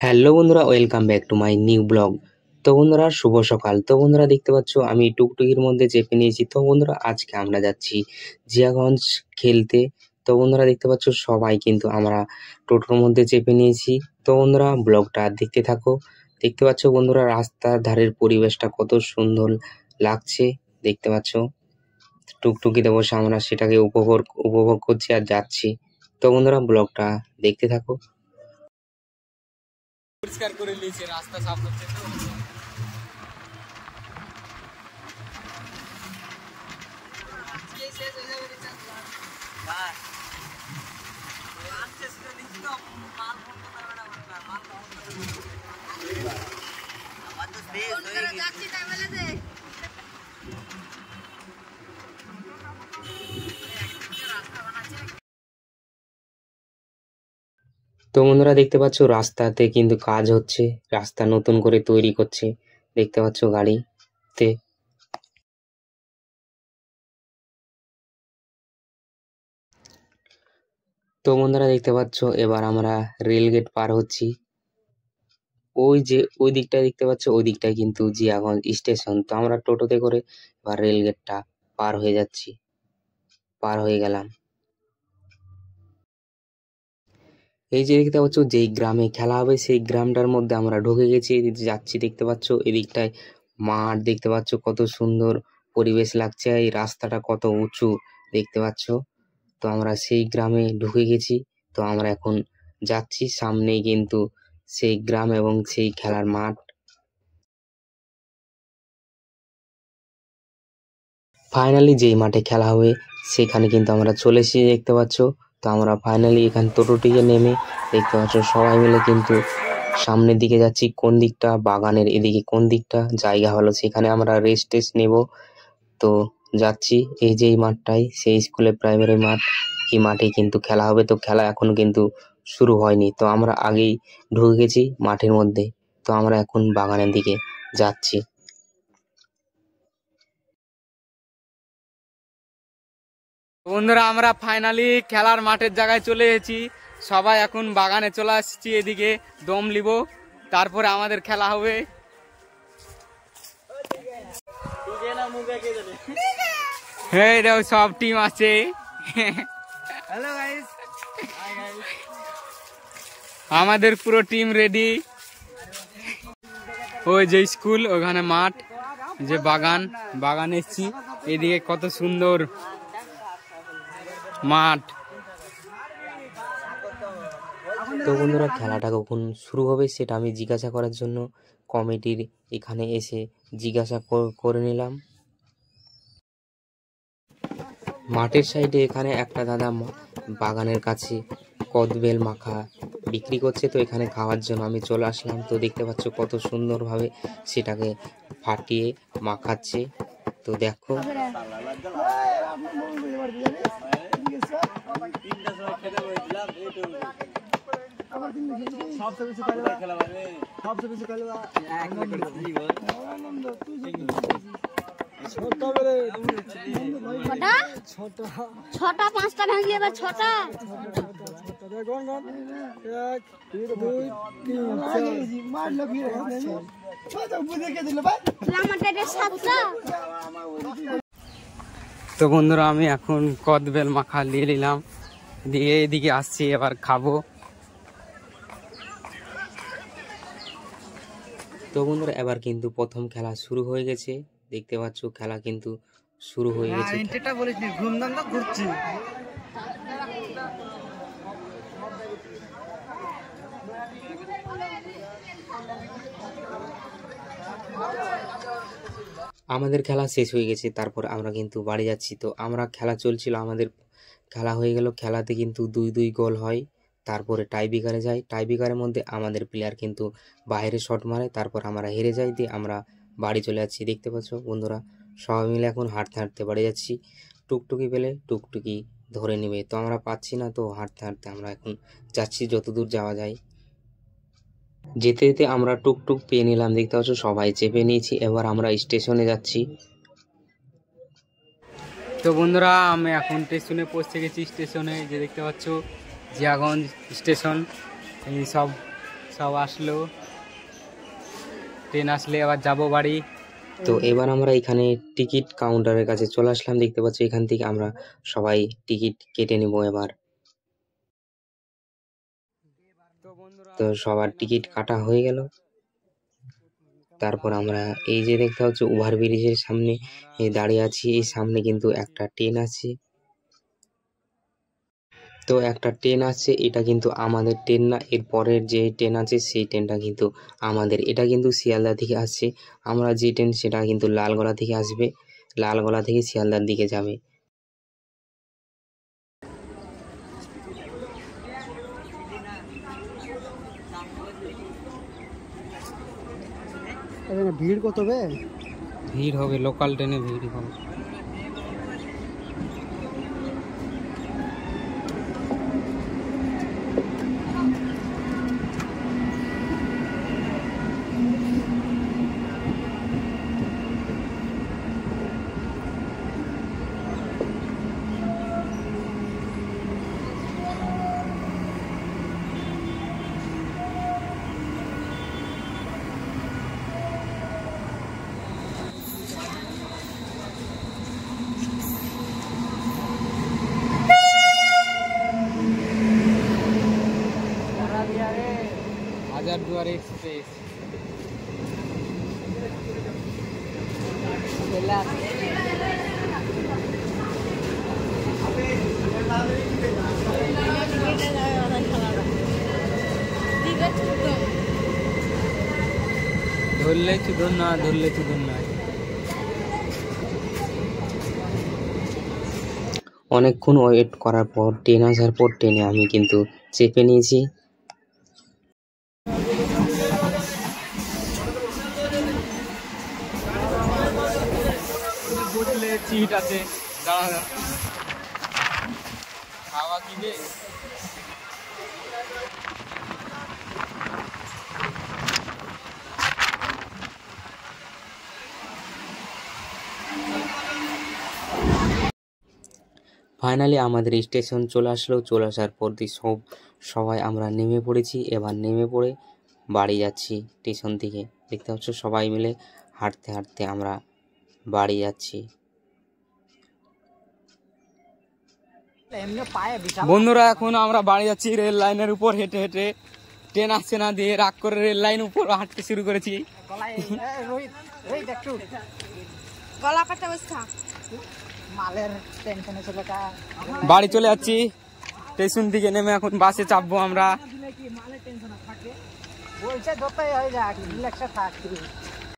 Hello বন্ধুরা, welcome back to my new blog. তো বন্ধুরা, শুভ সকাল। তো বন্ধুরা, দেখতে পাচ্ছ আমি টুকটুকির মধ্যে চেপে নিয়েছি। তো বন্ধুরা, আজকে আমরা যাচ্ছি জিয়াগঞ্জ খেলতে। তো বন্ধুরা, দেখতে পাচ্ছ সবাই কিন্তু আমরা টোটোর মধ্যে চেপে নিয়েছি। তো বন্ধুরা, ব্লগটা দেখতে থাকো। দেখতে পাচ্ছ বন্ধুরা, রাস্তার ধারের পরিবেশটা কত সুন্দর লাগছে। দেখতে পাচ্ছ টুকটুকিতে বসে আমরা সেটাকে উপভোগ উপভোগ করছি আর যাচ্ছি। তো বন্ধুরা, ব্লগটা দেখতে থাকো। পরিষ্কার করে নিয়েছে, রাস্তা সাফ হচ্ছে তো। তো বন্ধুরা, দেখতে পাচ্ছ রাস্তাতে কিন্তু কাজ হচ্ছে, রাস্তা নতুন করে তৈরি করছে। দেখতে পাচ্ছ গাড়িতে। তো বন্ধুরা, দেখতে পাচ্ছ এবার আমরা রেল গেট পার হচ্ছি। ওই যে ওই দিকটায় দেখতে পাচ্ছ, ওই দিকটায় কিন্তু জিয়াগঞ্জ স্টেশন। তো আমরা টোটোতে করে এবার রেল গেটটা পার হয়ে যাচ্ছি, পার হয়ে গেলাম। এই যে দেখতে পাচ্ছ, যেই গ্রামে খেলা হবে সেই গ্রামটার মধ্যে আমরা ঢুকে গেছি, যাচ্ছি। দেখতে পাচ্ছ এদিকটায় মাঠ, দেখতে পাচ্ছ কত সুন্দর পরিবেশ লাগছে, এই রাস্তাটা কত উঁচু দেখতে পাচ্ছ। তো আমরা সেই গ্রামে ঢুকে গেছি। তো আমরা এখন যাচ্ছি, সামনেই কিন্তু সেই গ্রাম এবং সেই খেলার মাঠ। ফাইনালি যেই মাঠে খেলা হবে সেখানে কিন্তু আমরা চলে এসেছি, দেখতে পাচ্ছ। তো আমরা ফাইনালি এখান টোটোটিকে নেমে দেখতে পাচ্ছ সবাই মিলে কিন্তু সামনের দিকে যাচ্ছি। কোন দিকটা, বাগানের এদিকে কোন দিকটা জায়গা হলো সেখানে আমরা রেস্ট টেস্ট নেব। তো যাচ্ছি। এই যে এই মাঠটাই সেই স্কুলের প্রাইমারি মাঠ, এই মাঠে কিন্তু খেলা হবে। তো খেলা এখনো কিন্তু শুরু হয়নি। তো আমরা আগেই ঢুকে গেছি মাঠের মধ্যে। তো আমরা এখন বাগানের দিকে যাচ্ছি। বন্ধুরা, আমরা ফাইনালি খেলার মাঠের জায়গায় চলে এসেছি। সবাই এখন বাগানে চলে আসছি, এদিকে দম লিব, তারপরে আমাদের খেলা হবে। হ্যাঁ, এটাও সব টিম আছে। হ্যালো গাইস, আমাদের পুরো টিম রেডি। ওই যে স্কুল, ওখানে মাঠ, যে বাগান, বাগান এসছি। এদিকে কত সুন্দর মাঠ। তো বন্ধুরা, খেলাটা কখন শুরু হবে সেটা আমি জিজ্ঞাসা করার জন্য কমিটির এখানে এসে জিজ্ঞাসা করে নিলাম। মাঠের সাইডে এখানে একটা দাদা বাগানের কাছে কদবেল মাখা বিক্রি করছে। তো এখানে খাওয়ার জন্য আমি চলে আসলাম। তো দেখতে পাচ্ছ কত সুন্দরভাবে সেটাকে ফাটিয়ে মাখাচ্ছে। তো দেখো। ছটা পাঁচটা ভাঙলি, এবার ছটা সাতটা। তো বন্ধুরা, আমি এখন কদবেল মাখা নিয়ে নিলাম, দিয়ে এদিকে আসছি, এবার খাবো। তো বন্ধুরা, এবার কিন্তু প্রথম খেলা শুরু হয়ে গেছে। দেখতে পাচ্ছ খেলা কিন্তু শুরু হয়ে গেছে। আমাদের খেলা শেষ হয়ে গেছে, তারপর আমরা কিন্তু বাড়ি যাচ্ছি। তো আমরা খেলা চলছিল, আমাদের খেলা হয়ে গেল। খেলাতে কিন্তু 2-2 গোল হয়, তারপরে টাইব্রেকারে যায়। টাইব্রেকারের মধ্যে আমাদের প্লেয়ার কিন্তু বাইরে শট মারে, তারপর আমরা হেরে যাই, দিয়ে আমরা বাড়ি চলে যাচ্ছি। দেখতে পাচ্ছ বন্ধুরা, সবাই মিলে এখন হাঁটতে হাঁটতে বাড়ি যাচ্ছি। টুকটুকি পেলে টুকটুকি ধরে নেবে, তো আমরা পাচ্ছি না। তো হাঁটতে হাঁটতে আমরা এখন যাচ্ছি যতদূর যাওয়া যায়। যেতে যেতে আমরা টুকটুক পেয়ে নিলাম, দেখতে পাচ্ছ সবাই চেপে নিয়েছি। এবার আমরা স্টেশনে যাচ্ছি। তো বন্ধুরা, আমি এখন স্টেশনে পৌঁছে গেছি। স্টেশনে যে দেখতে পাচ্ছ জিয়াগঞ্জ স্টেশন, এই সব সব আসলো, ট্রেন আসলে আবার যাবো বাড়ি। তো এবার আমরা এখানে টিকিট কাউন্টারের কাছে চলে আসলাম, দেখতে পাচ্ছি এখান থেকে আমরা সবাই টিকিট কেটে নেব এবার। তো বন্ধুরা তো সবার টিকিট কাটা হয়ে গেল। তারপর আমরা এই যে দেখতে হচ্ছে ওভারব্রিজের সামনে দাঁড়িয়ে আছি, এই সামনে কিন্তু একটা ট্রেন আছে। তো একটা ট্রেন আছে, এটা কিন্তু আমাদের ট্রেন না, এর পরের যে ট্রেন আছে সেই ট্রেনটা কিন্তু আমাদের। এটা কিন্তু শিয়ালদা থেকে আসছে, আমরা যে ট্রেন সেটা কিন্তু লালগোলা থেকে আসবে, লালগোলা থেকে শিয়ালদার দিকে যাবে। ভিড় কত বে? ভিড় হবে, লোকাল ট্রেনে ভিড় হবে। হাজারদুয়ারি এক্সপ্রেস। ধরলে চুদন না, ধরলে চুদন না। অনেকক্ষণ ওয়েট করার পর ট্রেন আসার পর ট্রেনে আমি কিন্তু চেপে নিয়েছি। বুঝলে সিট আছে, দাঁড়া খাওয়া কিনে। ফাইনালি আমাদের স্টেশন চলে আসলো, চলে আসার পর দিয়ে সবাই আমরা নেমে পড়েছি। এবার নেমে পড়ে বাড়ি যাচ্ছি স্টেশন থেকে, দেখতে পাচ্ছ সবাই মিলে হাঁটতে হাঁটতে আমরা বাড়ি যাচ্ছি। বন্ধুরা এখন আমরা বাড়ি যাচ্ছি রেল লাইনের উপর হেঁটে হেঁটে। ট্রেন আসছে না দিয়ে রাগ করে রেল লাইন উপর হাঁটতে শুরু করেছি। গলা কাটা অবস্থা। বাড়ি চলে যাচ্ছি, স্টেশন থেকে নেমে এখন বাসে চাপবো আমরা। বলছে যতই হয়ে যাক রিল্যাক্সে থাক।